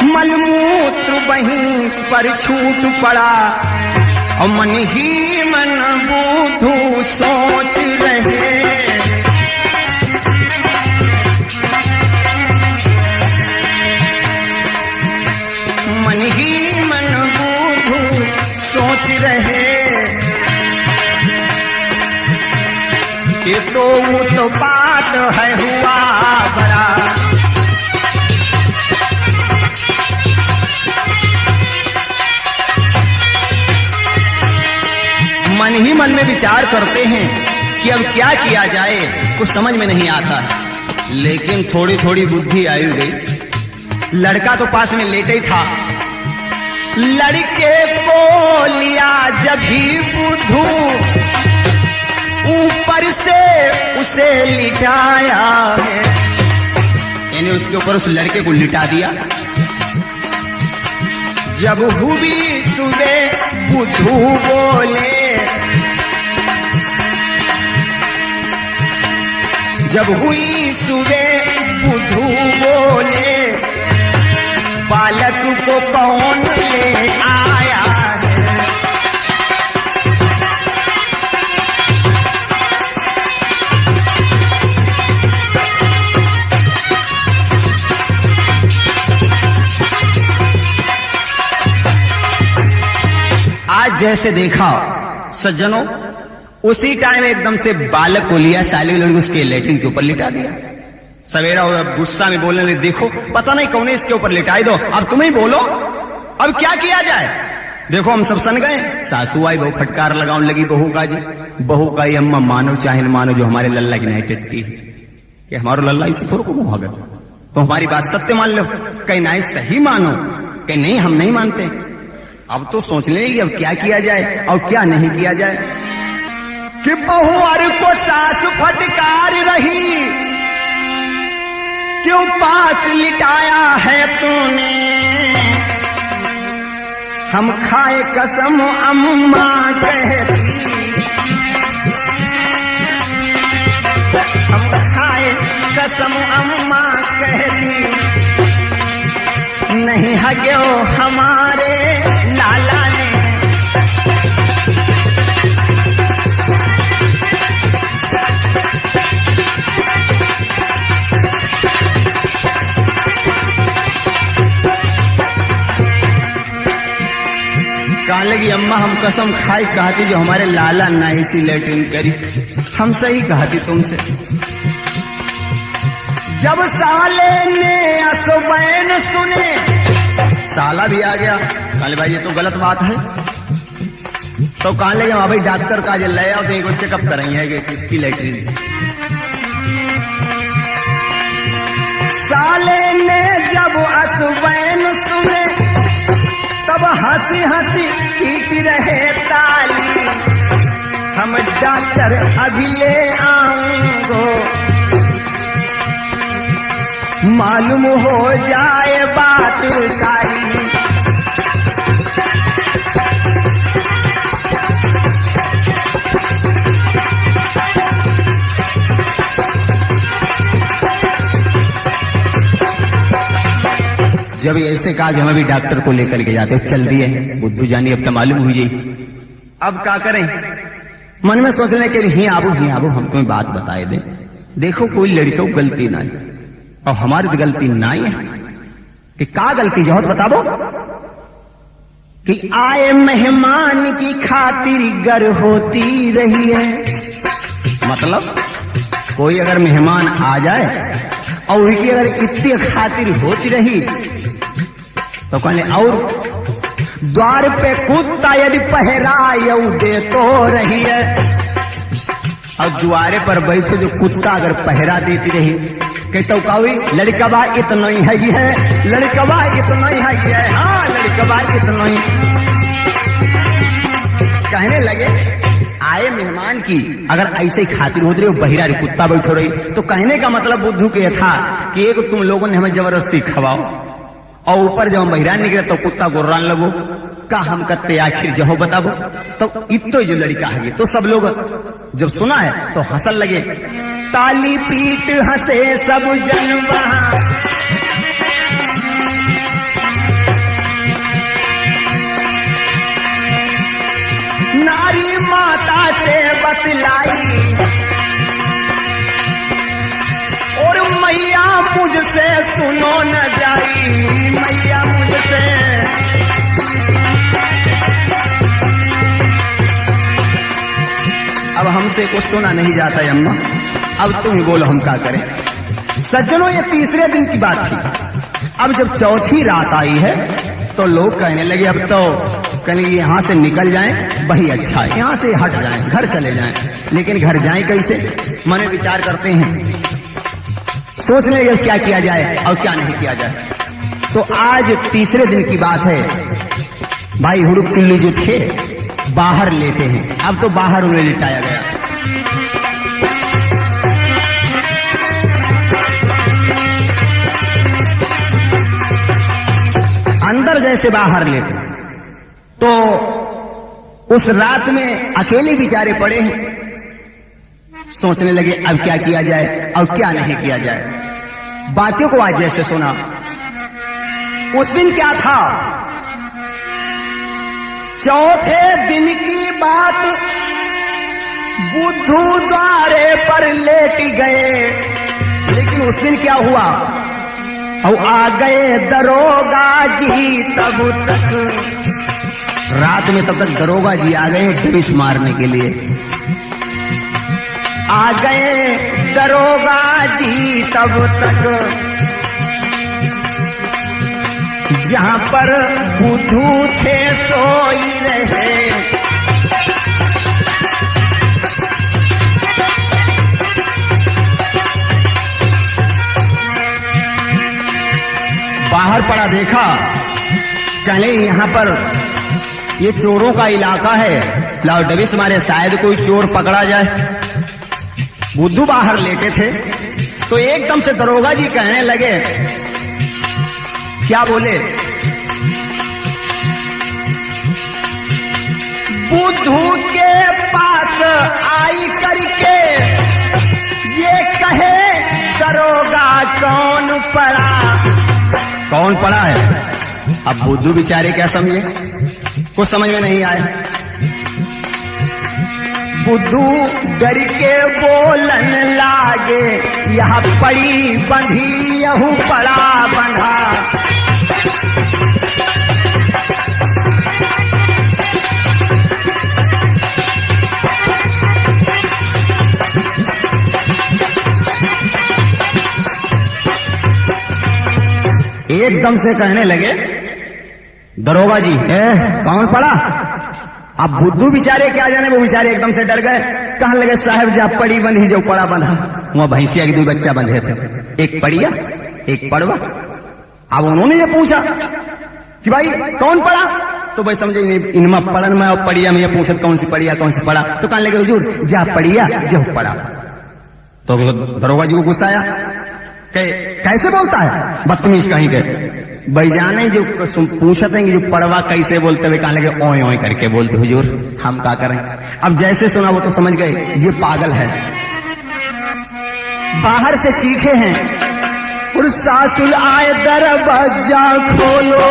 मलमूत्र वहीं पर छूट पड़ा और मन ही मन बुद्धू सोच रहे मन ही मन बुद्धू सोच रहे कि तो बात है हुआ बड़ा। मन ही मन में विचार करते हैं कि अब क्या किया जाए कुछ समझ में नहीं आता। लेकिन थोड़ी थोड़ी बुद्धि आई गई। लड़का तो पास में लेटे ही था। लड़के को लिया जब भी बुद्धू ऊपर से उसे लिटाया है यानी उसके ऊपर उस लड़के को लिटा दिया। जब हुई सुबह बुद्धू बोले जब हुई सुबह बुद्धू बोले बालक को कौन ले आया है। आज जैसे देखा सज्जनों उसी टाइम एकदम से बालक को लिया, साली लड़की उसके लेटिन के ऊपर लिटा दिया। सवेरा गुस्सा में बोलने लगे, देखो पता नहीं कौन है, इसके ऊपर लिटाई दो, अब तुम ही बोलो, अब क्या किया जाए। देखो हम सब सन गए। सासू आई, बहू फटकार लगाने लगी बहू का जी। बहू का ये अम्मा मानो चाहे न मानो, जो हमारे लल्ला की नहीं टेट्टी है कि हमारा लल्ला इसे थोड़ा को भागा, तो हमारी बात सत्य मान लो, कहीं नहीं सही मानो, कहीं नहीं हम नहीं मानते। अब तो सोच लेंगे अब क्या किया जाए और क्या नहीं किया जाए। कि बहू अर को सास फटकार रही, क्यों पास लिटाया है तूने, हम खाए कसम अम्मा कहती, हम खाए कसम अम्मा कहती, नहीं हग्यो हमारे लाला ने। कहा लगी अम्मा हम कसम खाई कहती, जो हमारे लाला ना इसी लेटिन करी, हम सही कहती तुमसे। जब साले ने असबैन सुने, साला भी आ गया, कहले भाई ये तो गलत बात है। तो कहा लगे भाई डॉक्टर का जे ले आओ, तो चेकअप करेंगे है कि किसकी लेटरिन। साले ने जब असबैन सुने, तब हंसी हंसी पीट रहे ताली, हम डॉक्टर अभी ले आऊंगो, मालूम हो जाए बात सारी। जब ऐसे कहा कि हम अभी डॉक्टर को लेकर के जाते, चल दिए बुद्धू जानी, अब तो मालूम हुई जाए, अब क्या करें। मन में सोचने के लिए ही आबू हम तुम्हें बात बताए दे, देखो कोई लड़कों को गलती ना है और हमारी तो गलती ना ही है। कि का गलती जौहर बताबो। कि आए मेहमान की खातिर गर होती रही है, मतलब कोई अगर मेहमान आ जाए और उनकी अगर इतनी खातिर होती रही, तो कहने और द्वार पे कुत्ता यदि पहरा दे तो रही है, और द्वारे पर बैठे जो कुत्ता अगर पहरा देती रही, कहता कावी लड़कवा इतना ही है, लड़कवा इतना ही है, हाँ लड़कवा इतना ही। कहने लगे आए मेहमान की अगर ऐसे ही खातिर होती रही, बहिरा कुत्ता बैठो रही, तो कहने का मतलब बुद्धू के था कि एक तुम लोगों ने हमें जबरदस्ती खवाओ, और ऊपर जब हम बहिरा निकले तो कुत्ता गुर्रान लगो, का हम करते आखिर जहो बताबो। तो इतो जो लड़का है, तो सब लोग जब सुना है तो हंसन लगे, ताली पीट हंसे सब जन वहां, नारी माता से बतलाई, और मैया मुझसे सुनो न जाई, मैया मुझसे। अब हमसे कुछ सुना नहीं जाता है अम्मा, अब तुम ही बोलो हम क्या करें। सज्जनों ये तीसरे दिन की बात थी। अब जब चौथी रात आई है तो लोग कहने लगे अब तो कहने यहाँ से निकल जाएं, वही अच्छा है, यहाँ से हट जाएं, घर चले जाएं। लेकिन घर जाएं कैसे, मन विचार करते हैं, सोच लेंगे क्या किया जाए और क्या नहीं किया जाए। तो आज तीसरे दिन की बात है, भाई हुड़ुक चुल्ली जो थे बाहर लेते हैं, अब तो बाहर उन्हें लिटाया गया। अंदर जैसे बाहर लेते, तो उस रात में अकेले बेचारे पड़े हैं, सोचने लगे अब क्या किया जाए और क्या नहीं किया जाए। बातों को आज जैसे सुना, उस दिन क्या था, चौथे दिन की बात, बुद्धू द्वारे पर लेट गए। लेकिन उस दिन क्या हुआ, और आ गए दरोगा जी, तब तक रात में तब तक दरोगा जी आ गए पुलिस मारने के लिए। आ गए दरोगा जी तब तक जहां पर बुद्धू थे सोई रहे। बाहर पड़ा देखा, कहले यहाँ पर ये चोरों का इलाका है, लाओ डबिस मारे शायद कोई चोर पकड़ा जाए। बुद्धू बाहर लेटे थे तो एकदम से दरोगा जी कहने लगे, क्या बोले, बुद्धू के पास आई करके ये कहे दरोगा कौन पड़ा। कौन पड़ा है? अब बुद्धू बेचारे क्या समझे, कुछ समझ में नहीं आया। बुद्धू डर के बोलन लागे, यह पड़ी बंधी यहू पड़ा बंधा। एकदम से कहने लगे दरोगा जी, कौन पड़ा? अब बुद्धू बेचारे क्या जाने, वो बेचारे एकदम से डर गए। कहने लगे साहब जा पड़ी बंधी जो पड़ा बंधा। वहां भैंसिया के 2 बच्चा बंधे थे, एक पड़िया एक पड़वा। अब उन्होंने ये पूछा कि भाई कौन पड़ा, तो भाई समझे इनमें पड़न में और पड़िया में ये पूछत कौन सी पड़िया कौन सी पड़ा। तो कहने लगे हुजूर जा पड़िया जो पड़ा। तो दरोगा जी को गुस्सा आया, कैसे बोलता है बदतमीज कहीं के। बैजाने जो पूछते हैं कि जो पड़वा कैसे बोलते हुए, कहने लगे ओए ओए करके बोलते हुजूर, हम क्या करें। अब जैसे सुना वो तो समझ गए ये पागल है। बाहर से चीखे हैं, और सासुल आए दरवाजा खोलो।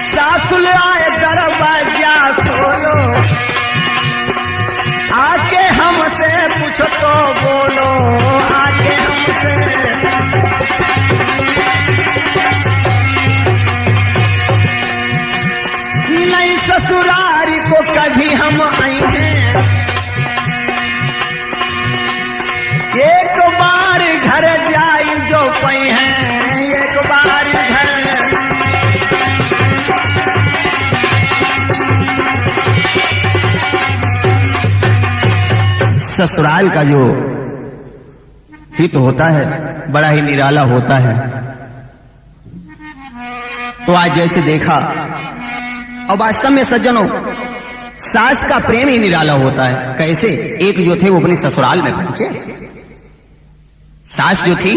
सासुल आए दरवाजा खोलो, आके हमसे पूछो तो बोलो, आके हमसे। नहीं ससुरारी को कभी हम आई हैं, एक बार घर जाई जो पई हैं, एक बार घर। ससुराल का जो हित होता है बड़ा ही निराला होता है। तो आज जैसे देखा, और वास्तव में सज्जनों सास का प्रेम ही निराला होता है। कैसे? एक जो थे वो अपनी ससुराल में पहुंचे, सास जो थी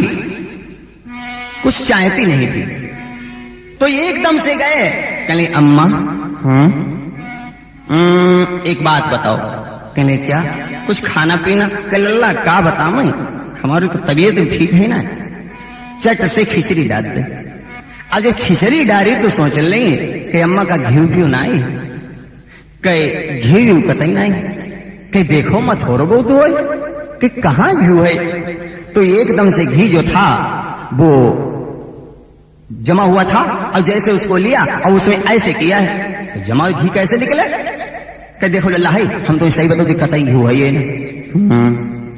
कुछ चाहती नहीं थी, तो एकदम से गए, कहले अम्मा एक बात बताओ। कहले क्या? कुछ खाना पीना? कहले अल्लाह का बताऊं, हमारी तो तबीयत ठीक है ना। चट से खिचड़ी डाल दे। अब जब खिचड़ी डाली तो सोच लेंगे कि अम्मा का घी क्यों ना आई, कहे घी कतई नहीं, कहे देखो मत हो रो तो कि कहाँ घी है। तो एकदम से घी जो था वो जमा हुआ था, और जैसे उसको लिया और उसमें ऐसे किया है, जमा घी कैसे निकले? कह देखो लल्ला है, हम तो सही बताओ दिक्कत ही है ये।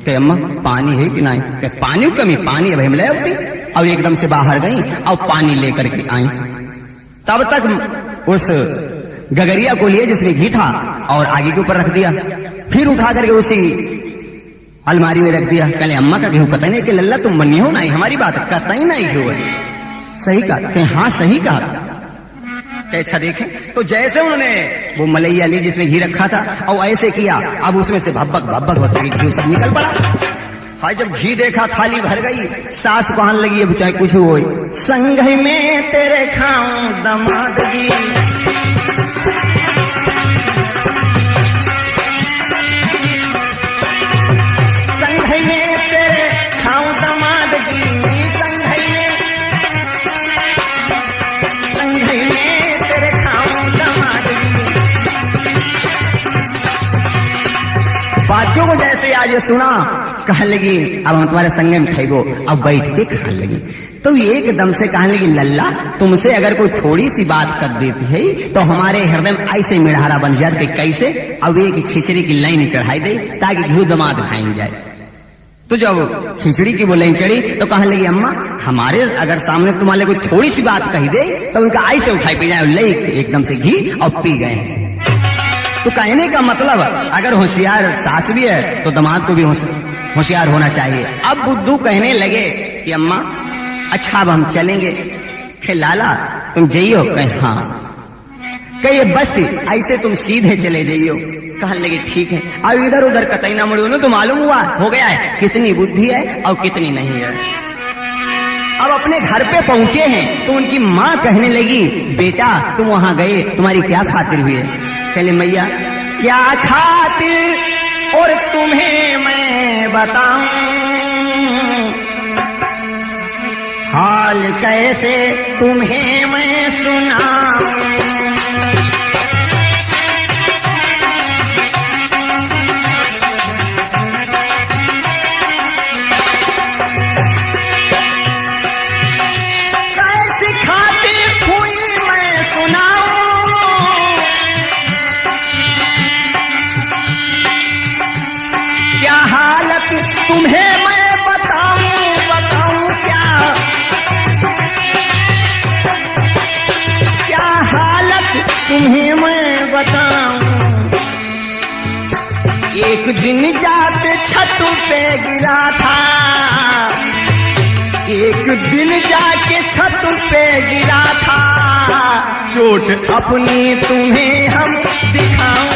कहे अम्मा पानी है कि नहीं? कहे पानी कमी, पानी अब हम ले होती। और एकदम से बाहर गई और पानी लेकर के आई। तब तक उस गगरिया को लिए जिसमें घी था और आगे के ऊपर रख दिया, फिर उठा करके उसी अलमारी में रख दिया। कहले अम्मा का घी कतई नहीं? कि लल्ला तुम मनी हो नहीं, हमारी बात कतई नहीं घी है। सही कहा? हाँ सही कहा। अच्छा देखें, तो जैसे उन्होंने वो मलैया ली जिसमें घी रखा था और ऐसे किया, अब उसमें से भब्बक भब्बक होते घी सब निकल पड़ा। हाँ जब घी देखा थाली भर गई, सास कहने लगी अब चाहे कुछ हो, संग में तेरे खाऊं दमादगी। संग में तेरे खाऊं दमादगी, बातों को जैसे आज ये सुना, कहने लगी अब हम तुम्हारे संग में खाएगो, अब बैठ के खाने लगी। तो एकदम से कहने लगी, लल्ला तुमसे अगर कोई थोड़ी सी बात कर देती है तो हमारे हृदय में ऐसे मिढ़ारा बन जाते। कैसे? अब एक खिचड़ी की लाइन चढ़ाई दे ताकि घी दमाद खाई जाए। तो जब खिचड़ी की वो लाइन चढ़ी तो कहने लगी, अम्मा हमारे अगर सामने तुम्हारे कोई थोड़ी सी बात कही दे तो उनका ऐसे उठाई पी जाए, ले एकदम से घी और पी गए। तो कहने का मतलब अगर होशियार सास भी है तो दामाद को भी होशियार होना चाहिए। अब बुद्धू कहने लगे कि अम्मा अच्छा अब हम चलेंगे। कहे लाला तुम जइयो? कहे हाँ। कहे बस ऐसे तुम सीधे चले जाइयो। कहने लगे ठीक है। अब इधर उधर कतई ना मुड़ो, तो मालूम हुआ हो गया है कितनी बुद्धि है और कितनी नहीं है। अब अपने घर पे पहुंचे हैं तो उनकी माँ कहने लगी, बेटा तुम वहां गए तुम्हारी क्या खातिर हुई है? कहले मैया क्या खातिर और तुम्हें मैं बताऊं, हाल कैसे तुम्हें मैं सुनाऊं। कैसी खातिर हुई मैं सुनाऊं, क्या हालत तुम्हें मैं बताऊं, बताऊं क्या हालत तुम्हें मैं बताऊं। एक दिन जाते छत पे गिरा था, एक दिन जाके छत पे गिरा था, चोट अपनी तुम्हें हम दिखाऊं।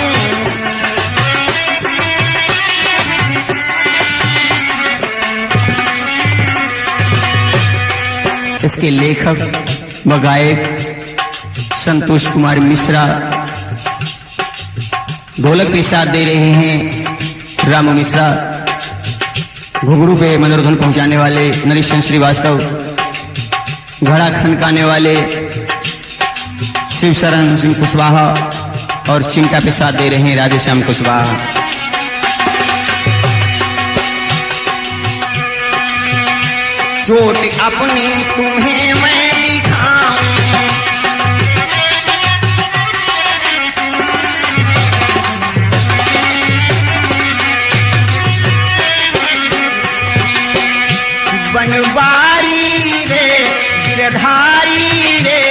इसके लेखक व गायक संतोष कुमार मिश्रा, ढोलक के साथ दे रहे हैं रामू मिश्रा, घुंघरू पे मनोरंजन पहुंचाने वाले नरेशन श्रीवास्तव, घड़ा खनकाने वाले शिवशरण सिंह कुशवाहा और चिमटा पे साथ दे रहे हैं राधेश्याम कुशवाहा। चोट अपनी तुम्हें मैं दिखाऊं, बनवारी रे गिरधारी रे,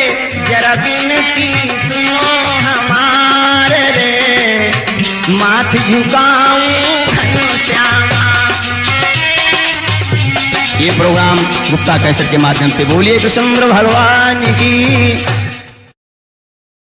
जरा बिनती सुनो हमारे रे, माथ झुकाऊं घनश्यामा। ये प्रोग्राम गुप्ता कैसेट के माध्यम से बोलिए कृष्ण भगवान की।